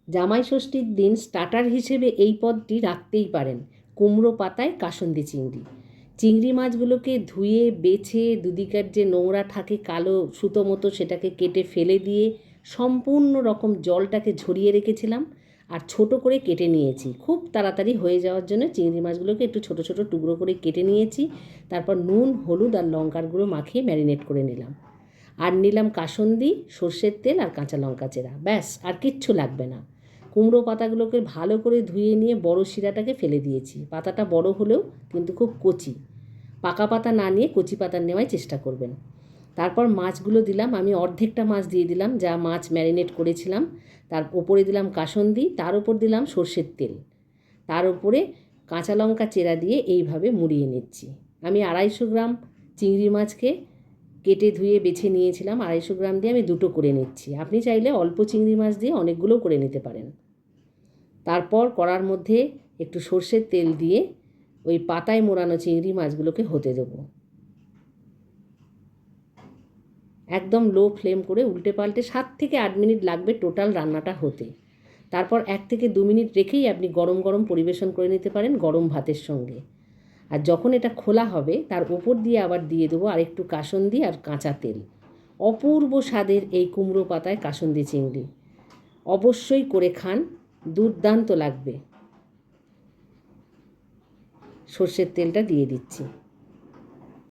জামাই ষষ্ঠীর দিন স্টার্টার হিসেবে এই পদটি রাখতেই পারেন, কুমড়ো পাতায় কাসুন্দি চিংড়ি। চিংড়ি মাছগুলোকে ধুয়ে বেছে দুদিকের যে নোংরা থাকে কালো সুতো মতো সেটাকে কেটে ফেলে দিয়ে সম্পূর্ণ রকম জলটাকে ঝরিয়ে রেখেছিলাম আর ছোট করে কেটে নিয়েছি। খুব তাড়াতাড়ি হয়ে যাওয়ার জন্য চিংড়ি মাছগুলোকে একটু ছোট ছোট টুকরো করে কেটে নিয়েছি। তারপর নুন, হলুদ আর লঙ্কার গুঁড়ো মাখিয়ে ম্যারিনেট করে নিলাম। আর নিলাম কাসুন্দি, সর্ষের তেল আর কাঁচা লঙ্কা চেরা। ব্যাস, আর কিচ্ছু লাগবে না। কুমড়ো পাতাগুলোকে ভালো করে ধুয়ে নিয়ে বড় শিরাটাকে ফেলে দিয়েছি। পাতাটা বড় হলেও কিন্তু খুব কচি। পাকা পাতা না নিয়ে কচি পাতা নেওয়ার চেষ্টা করবেন। তারপর মাছগুলো দিলাম। আমি অর্ধেকটা মাছ দিয়ে দিলাম, যা মাছ ম্যারিনেট করেছিলাম। তার ওপরে দিলাম কাসুন্দি, তার ওপর দিলাম সর্ষের তেল, তার ওপরে কাঁচা লঙ্কা চেরা দিয়ে এইভাবে মুড়িয়ে নিচ্ছি। আমি 250 গ্রাম চিংড়ি মাছকে কেটে ধুয়ে বেছে নিয়েছিলাম। 250 গ্রাম দিয়ে আমি দুটো করে নিচ্ছি। আপনি চাইলে অল্প চিংড়ি মাছ দিয়ে অনেকগুলোও করে নিতে পারেন। তারপর কড়ার মধ্যে একটু সর্ষের তেল দিয়ে ওই পাতায় মোড়ানো চিংড়ি মাছগুলোকে হতে দেবো। একদম লো ফ্লেম করে উল্টে পাল্টে 7 থেকে 8 মিনিট লাগবে টোটাল রান্নাটা হতে। তারপর 1 থেকে 2 মিনিট রেখেই আপনি গরম গরম পরিবেশন করে নিতে পারেন গরম ভাতের সঙ্গে। আর যখন এটা খোলা হবে তার ওপর দিয়ে আবার দিয়ে দেবো আরেকটু কাসুন্দি আর কাঁচা তেল। অপূর্ব স্বাদের এই কুমড়ো পাতায় কাসুন্দি চিংড়ি অবশ্যই করে খান, দুর্দান্ত লাগবে। সর্ষের তেলটা দিয়ে দিচ্ছি।